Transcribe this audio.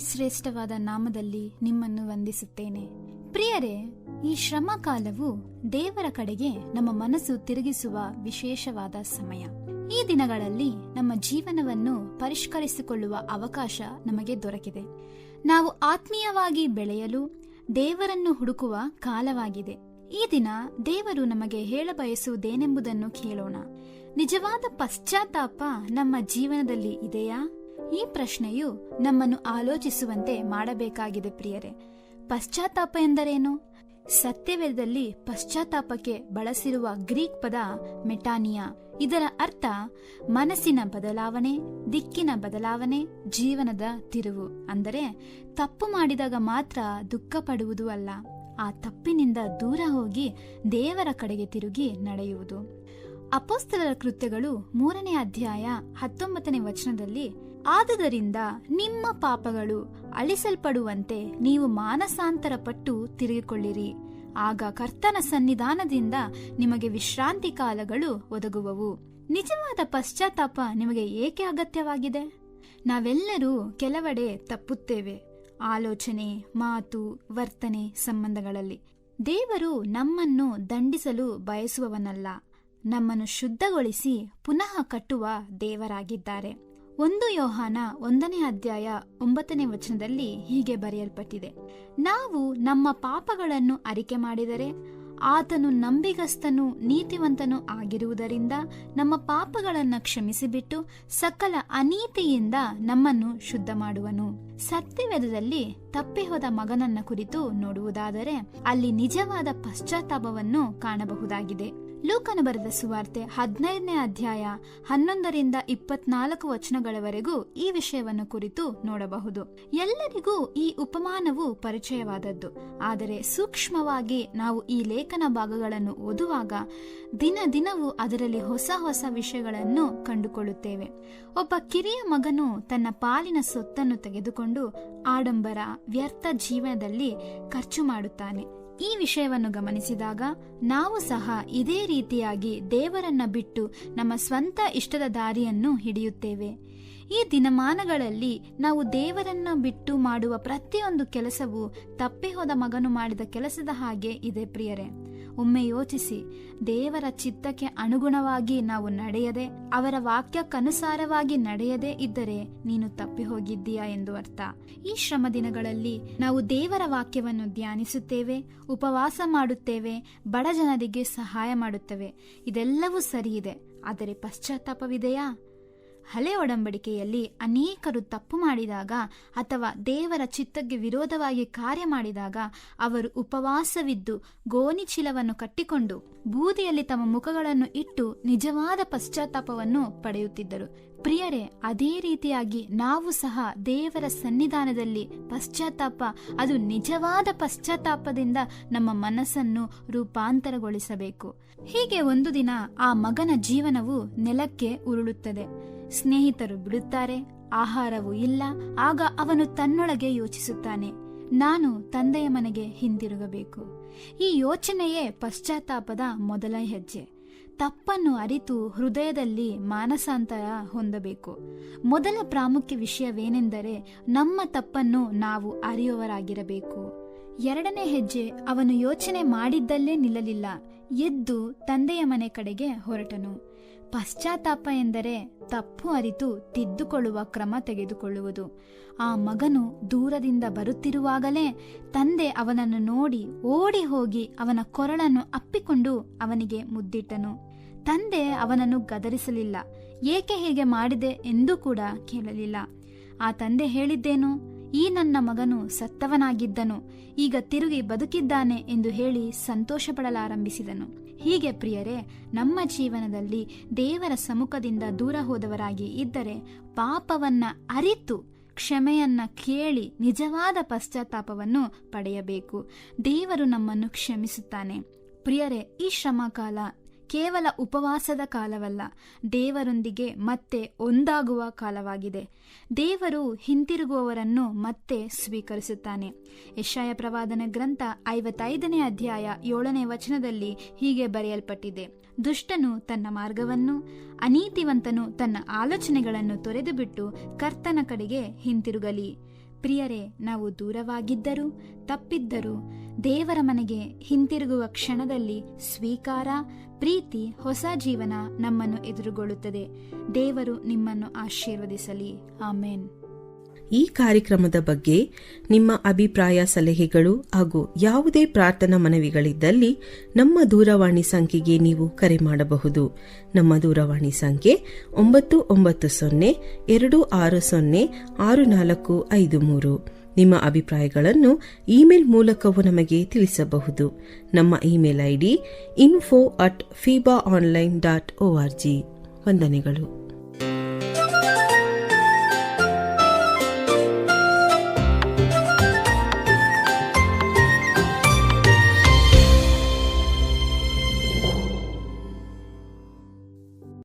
ಶ್ರೇಷ್ಠವಾದ ನಾಮದಲ್ಲಿ ನಿಮ್ಮನ್ನು ವಂದಿಸುತ್ತೇನೆ. ಪ್ರಿಯರೇ, ಈ ಶ್ರಮ ಕಾಲವು ದೇವರ ಕಡೆಗೆ ನಮ್ಮ ಮನಸ್ಸು ತಿರುಗಿಸುವ ವಿಶೇಷವಾದ ಸಮಯ. ಈ ದಿನಗಳಲ್ಲಿ ನಮ್ಮ ಜೀವನವನ್ನು ಪರಿಷ್ಕರಿಸಿಕೊಳ್ಳುವ ಅವಕಾಶ ನಮಗೆ ದೊರಕಿದೆ. ನಾವು ಆತ್ಮೀಯವಾಗಿ ಬೆಳೆಯಲು ದೇವರನ್ನು ಹುಡುಕುವ ಕಾಲವಾಗಿದೆ. ಈ ದಿನ ದೇವರು ನಮಗೆ ಹೇಳಬಯಸುವುದೇನೆಂಬುದನ್ನು ಕೇಳೋಣ. ನಿಜವಾದ ಪಶ್ಚಾತ್ತಾಪ ನಮ್ಮ ಜೀವನದಲ್ಲಿ ಇದೆಯಾ? ಈ ಪ್ರಶ್ನೆಯು ನಮ್ಮನ್ನು ಆಲೋಚಿಸುವಂತೆ ಮಾಡಬೇಕಾಗಿದೆ. ಪ್ರಿಯರೇ, ಪಶ್ಚಾತ್ತಾಪ ಎಂದರೇನು? ಸತ್ಯವೇದದಲ್ಲಿ ಪಶ್ಚಾತ್ತಾಪಕ್ಕೆ ಬಳಸಿರುವ ಗ್ರೀಕ್ ಪದ ಮೆಟಾನಿಯಾ. ಇದರ ಅರ್ಥ ಮನಸ್ಸಿನ ಬದಲಾವಣೆ, ದಿಕ್ಕಿನ ಬದಲಾವಣೆ, ಜೀವನದ ತಿರುವು. ಅಂದರೆ ತಪ್ಪು ಮಾಡಿದಾಗ ಮಾತ್ರ ದುಃಖ ಪಡುವುದು ಅಲ್ಲ, ಆ ತಪ್ಪಿನಿಂದ ದೂರ ಹೋಗಿ ದೇವರ ಕಡೆಗೆ ತಿರುಗಿ ನಡೆಯುವುದು. ಅಪೊಸ್ತಲರ ಕೃತ್ಯಗಳು 3ನೇ ಅಧ್ಯಾಯ 19ನೇ ವಚನದಲ್ಲಿ, ಆದುದರಿಂದ ನಿಮ್ಮ ಪಾಪಗಳು ಅಳಿಸಲ್ಪಡುವಂತೆ ನೀವು ಮಾನಸಾಂತರ ಪಟ್ಟು ತಿರುಗಿಕೊಳ್ಳಿರಿ, ಆಗ ಕರ್ತನ ಸನ್ನಿಧಾನದಿಂದ ನಿಮಗೆ ವಿಶ್ರಾಂತಿ ಕಾಲಗಳು ಒದಗುವವು. ನಿಜವಾದ ಪಶ್ಚಾತ್ತಾಪ ನಿಮಗೆ ಏಕೆ ಅಗತ್ಯವಾಗಿದೆ? ನಾವೆಲ್ಲರೂ ಕೆಲವೆಡೆ ತಪ್ಪುತ್ತೇವೆ, ಆಲೋಚನೆ, ಮಾತು, ವರ್ತನೆ, ಸಂಬಂಧಗಳಲ್ಲಿ. ದೇವರು ನಮ್ಮನ್ನು ದಂಡಿಸಲು ಬಯಸುವವನಲ್ಲ, ನಮ್ಮನ್ನು ಶುದ್ಧಗೊಳಿಸಿ ಪುನಃ ಕಟ್ಟುವ ದೇವರಾಗಿದ್ದಾರೆ. 1 ಯೋಹಾನ 1ನೇ ಅಧ್ಯಾಯ 9ನೇ ವಚನದಲ್ಲಿ ಹೀಗೆ ಬರೆಯಲ್ಪಟ್ಟಿದೆ, ನಾವು ನಮ್ಮ ಪಾಪಗಳನ್ನು ಅರಿಕೆ ಮಾಡಿದರೆ ಆತನು ನಂಬಿಗಸ್ತನೂ ನೀತಿವಂತನೂ ಆಗಿರುವುದರಿಂದ ನಮ್ಮ ಪಾಪಗಳನ್ನು ಕ್ಷಮಿಸಿಬಿಟ್ಟು ಸಕಲ ಅನೀತಿಯಿಂದ ನಮ್ಮನ್ನು ಶುದ್ಧ ಮಾಡುವನು. ಸತ್ಯವೇದದಲ್ಲಿ ತಪ್ಪಿ ಹೋದ ಮಗನನ್ನ ಕುರಿತು ನೋಡುವುದಾದರೆ ಅಲ್ಲಿ ನಿಜವಾದ ಪಶ್ಚಾತ್ತಾಪವನ್ನು ಕಾಣಬಹುದಾಗಿದೆ. ಲೂಕನು ಬರೆದ ಸುವಾರ್ತೆ 15ನೇ ಅಧ್ಯಾಯ 11ರಿಂದ 24 ವಚನಗಳವರೆಗೂ ಈ ವಿಷಯವನ್ನು ಕುರಿತು ನೋಡಬಹುದು. ಎಲ್ಲರಿಗೂ ಈ ಉಪಮಾನವು ಪರಿಚಯವಾದದ್ದು, ಆದರೆ ಸೂಕ್ಷ್ಮವಾಗಿ ನಾವು ಈ ಲೇಖನ ಭಾಗಗಳನ್ನು ಓದುವಾಗ ದಿನ ದಿನವೂ ಅದರಲ್ಲಿ ಹೊಸ ಹೊಸ ವಿಷಯಗಳನ್ನು ಕಂಡುಕೊಳ್ಳುತ್ತೇವೆ. ಒಬ್ಬ ಕಿರಿಯ ಮಗನು ತನ್ನ ಪಾಲಿನ ಸೊತ್ತನ್ನು ತೆಗೆದುಕೊಂಡು ಆಡಂಬರ, ವ್ಯರ್ಥ ಜೀವನದಲ್ಲಿ ಖರ್ಚು ಮಾಡುತ್ತಾನೆ. ಈ ವಿಷಯವನ್ನು ಗಮನಿಸಿದಾಗ ನಾವು ಸಹ ಇದೇ ರೀತಿಯಾಗಿ ದೇವರನ್ನ ಬಿಟ್ಟು ನಮ್ಮ ಸ್ವಂತ ಇಷ್ಟದ ದಾರಿಯನ್ನು ಹಿಡಿಯುತ್ತೇವೆ. ಈ ದಿನಮಾನಗಳಲ್ಲಿ ನಾವು ದೇವರನ್ನ ಬಿಟ್ಟು ಮಾಡುವ ಪ್ರತಿಯೊಂದು ಕೆಲಸವೂ ತಪ್ಪಿ ಹೋದ ಮಗನು ಮಾಡಿದ ಕೆಲಸದ ಹಾಗೆ ಇದೆ. ಪ್ರಿಯರೇ, ಒಮ್ಮೆ ಯೋಚಿಸಿ, ದೇವರ ಚಿತ್ತಕ್ಕೆ ಅನುಗುಣವಾಗಿ ನಾವು ನಡೆಯದೆ, ಅವರ ವಾಕ್ಯಕ್ಕನುಸಾರವಾಗಿ ನಡೆಯದೇ ಇದ್ದರೆ ನೀನು ತಪ್ಪಿ ಹೋಗಿದ್ದೀಯಾ ಎಂದು ಅರ್ಥ. ಈ ಶ್ರಮ ದಿನಗಳಲ್ಲಿ ನಾವು ದೇವರ ವಾಕ್ಯವನ್ನು ಧ್ಯಾನಿಸುತ್ತೇವೆ, ಉಪವಾಸ ಮಾಡುತ್ತೇವೆ, ಬಡ ಜನರಿಗೆ ಸಹಾಯ ಮಾಡುತ್ತೇವೆ. ಇದೆಲ್ಲವೂ ಸರಿಯಿದೆ, ಆದರೆ ಪಶ್ಚಾತ್ತಾಪವಿದೆಯಾ? ಹಳೆ ಒಡಂಬಡಿಕೆಯಲ್ಲಿ ಅನೇಕರು ತಪ್ಪು ಮಾಡಿದಾಗ ಅಥವಾ ದೇವರ ಚಿತ್ತಕ್ಕೆ ವಿರೋಧವಾಗಿ ಕಾರ್ಯ ಮಾಡಿದಾಗ ಅವರು ಉಪವಾಸವಿದ್ದು ಗೋಣಿಚೀಲವನ್ನು ಕಟ್ಟಿಕೊಂಡು ಬೂದಿಯಲ್ಲಿ ತಮ್ಮ ಮುಖಗಳನ್ನು ಇಟ್ಟು ನಿಜವಾದ ಪಶ್ಚಾತ್ತಾಪವನ್ನು ಪಡೆಯುತ್ತಿದ್ದರು. ಪ್ರಿಯರೇ, ಅದೇ ರೀತಿಯಾಗಿ ನಾವು ಸಹ ದೇವರ ಸನ್ನಿಧಾನದಲ್ಲಿ ಪಶ್ಚಾತ್ತಾಪ, ಅದು ನಿಜವಾದ ಪಶ್ಚಾತ್ತಾಪದಿಂದ ನಮ್ಮ ಮನಸ್ಸನ್ನು ರೂಪಾಂತರಗೊಳಿಸಬೇಕು. ಹೀಗೆ ಒಂದು ದಿನ ಆ ಮಗನ ಜೀವನವು ನೆಲಕ್ಕೆ ಉರುಳುತ್ತದೆ. ಸ್ನೇಹಿತರು ಬಿಡುತ್ತಾರೆ, ಆಹಾರವೂ ಇಲ್ಲ. ಆಗ ಅವನು ತನ್ನೊಳಗೆ ಯೋಚಿಸುತ್ತಾನೆ, ನಾನು ತಂದೆಯ ಮನೆಗೆ ಹಿಂದಿರುಗಬೇಕು. ಈ ಯೋಚನೆಯೇ ಪಶ್ಚಾತ್ತಾಪದ ಮೊದಲ ಹೆಜ್ಜೆ. ತಪ್ಪನ್ನು ಅರಿತು ಹೃದಯದಲ್ಲಿ ಮಾನಸಾಂತರ ಹೊಂದಬೇಕು. ಮೊದಲ ಪ್ರಾಮುಖ್ಯ ವಿಷಯವೇನೆಂದರೆ ನಮ್ಮ ತಪ್ಪನ್ನು ನಾವು ಅರಿಯುವವರಾಗಿರಬೇಕು. 2ನೇ ಹೆಜ್ಜೆ, ಅವನು ಯೋಚನೆ ಮಾಡಿದ್ದಲ್ಲೇ ನಿಲ್ಲಲಿಲ್ಲ, ಎದ್ದು ತಂದೆಯ ಮನೆ ಕಡೆಗೆ ಹೊರಟನು. ಪಶ್ಚಾತ್ತಾಪ ಎಂದರೆ ತಪ್ಪು ಅರಿತು ತಿದ್ದುಕೊಳ್ಳುವ ಕ್ರಮ ತೆಗೆದುಕೊಳ್ಳುವುದು. ಆ ಮಗನು ದೂರದಿಂದ ಬರುತ್ತಿರುವಾಗಲೇ ತಂದೆ ಅವನನ್ನು ನೋಡಿ ಓಡಿ ಹೋಗಿ ಅವನ ಕೊರಳನ್ನು ಅಪ್ಪಿಕೊಂಡು ಅವನಿಗೆ ಮುದ್ದಿಟ್ಟನು. ತಂದೆ ಅವನನ್ನು ಗದರಿಸಲಿಲ್ಲ, ಏಕೆ ಹೀಗೆ ಮಾಡಿದೆ ಎಂದು ಕೂಡ ಕೇಳಲಿಲ್ಲ. ಆ ತಂದೆ ಹೇಳಿದ್ದೇನು? ಈ ನನ್ನ ಮಗನು ಸತ್ತವನಾಗಿದ್ದನು, ಈಗ ತಿರುಗಿ ಬದುಕಿದ್ದಾನೆ ಎಂದು ಹೇಳಿ ಸಂತೋಷ ಪಡಲಾರಂಭಿಸಿದನು. ಹೀಗೆ ಪ್ರಿಯರೇ, ನಮ್ಮ ಜೀವನದಲ್ಲಿ ದೇವರ ಸಮ್ಮುಖದಿಂದ ದೂರ ಹೋದವರಾಗಿ ಇದ್ದರೆ ಪಾಪವನ್ನ ಅರಿತು ಕ್ಷಮೆಯನ್ನ ಕೇಳಿ ನಿಜವಾದ ಪಶ್ಚಾತ್ತಾಪವನ್ನು ಪಡೆಯಬೇಕು. ದೇವರು ನಮ್ಮನ್ನು ಕ್ಷಮಿಸುತ್ತಾನೆ. ಪ್ರಿಯರೇ, ಈ ಶ್ರಮಕಾಲ ಕೇವಲ ಉಪವಾಸದ ಕಾಲವಲ್ಲ, ದೇವರೊಂದಿಗೆ ಮತ್ತೆ ಒಂದಾಗುವ ಕಾಲವಾಗಿದೆ. ದೇವರು ಹಿಂತಿರುಗುವವರನ್ನು ಮತ್ತೆ ಸ್ವೀಕರಿಸುತ್ತಾನೆ. ಯೆಶಾಯ ಪ್ರವಾದನ ಗ್ರಂಥ 55ನೇ ಅಧ್ಯಾಯ 7ನೇ ವಚನದಲ್ಲಿ ಹೀಗೆ ಬರೆಯಲ್ಪಟ್ಟಿದೆ, ದುಷ್ಟನು ತನ್ನ ಮಾರ್ಗವನ್ನು, ಅನೀತಿವಂತನು ತನ್ನ ಆಲೋಚನೆಗಳನ್ನು ತೊರೆದು ಬಿಟ್ಟು ಕರ್ತನ ಕಡೆಗೆ ಹಿಂತಿರುಗಲಿ. ಪ್ರಿಯರೇ, ನಾವು ದೂರವಾಗಿದ್ದರೂ ತಪ್ಪಿದ್ದರೂ ದೇವರ ಮನೆಗೆ ಹಿಂತಿರುಗುವ ಕ್ಷಣದಲ್ಲಿ ಸ್ವೀಕಾರ, ಪ್ರೀತಿ, ಹೊಸ ಜೀವನ ನಮ್ಮನ್ನು ಎದುರುಗೊಳ್ಳುತ್ತದೆ. ದೇವರು ನಿಮ್ಮನ್ನು ಆಶೀರ್ವದಿಸಲಿ. ಆಮೇನ್. ಈ ಕಾರ್ಯಕ್ರಮದ ಬಗ್ಗೆ ನಿಮ್ಮ ಅಭಿಪ್ರಾಯ, ಸಲಹೆಗಳು ಹಾಗೂ ಯಾವುದೇ ಪ್ರಾರ್ಥನಾ ಮನವಿಗಳಿದ್ದಲ್ಲಿ ನಮ್ಮ ದೂರವಾಣಿ ಸಂಖ್ಯೆಗೆ ನೀವು ಕರೆ ಮಾಡಬಹುದು. ನಮ್ಮ ದೂರವಾಣಿ ಸಂಖ್ಯೆ 996026065453. ನಿಮ್ಮ ಅಭಿಪ್ರಾಯಗಳನ್ನು ಇಮೇಲ್ ಮೂಲಕವೂ ನಮಗೆ ತಿಳಿಸಬಹುದು. ನಮ್ಮ ಇಮೇಲ್ ಐಡಿ info@fibaonline.org. ವಂದನೆಗಳು.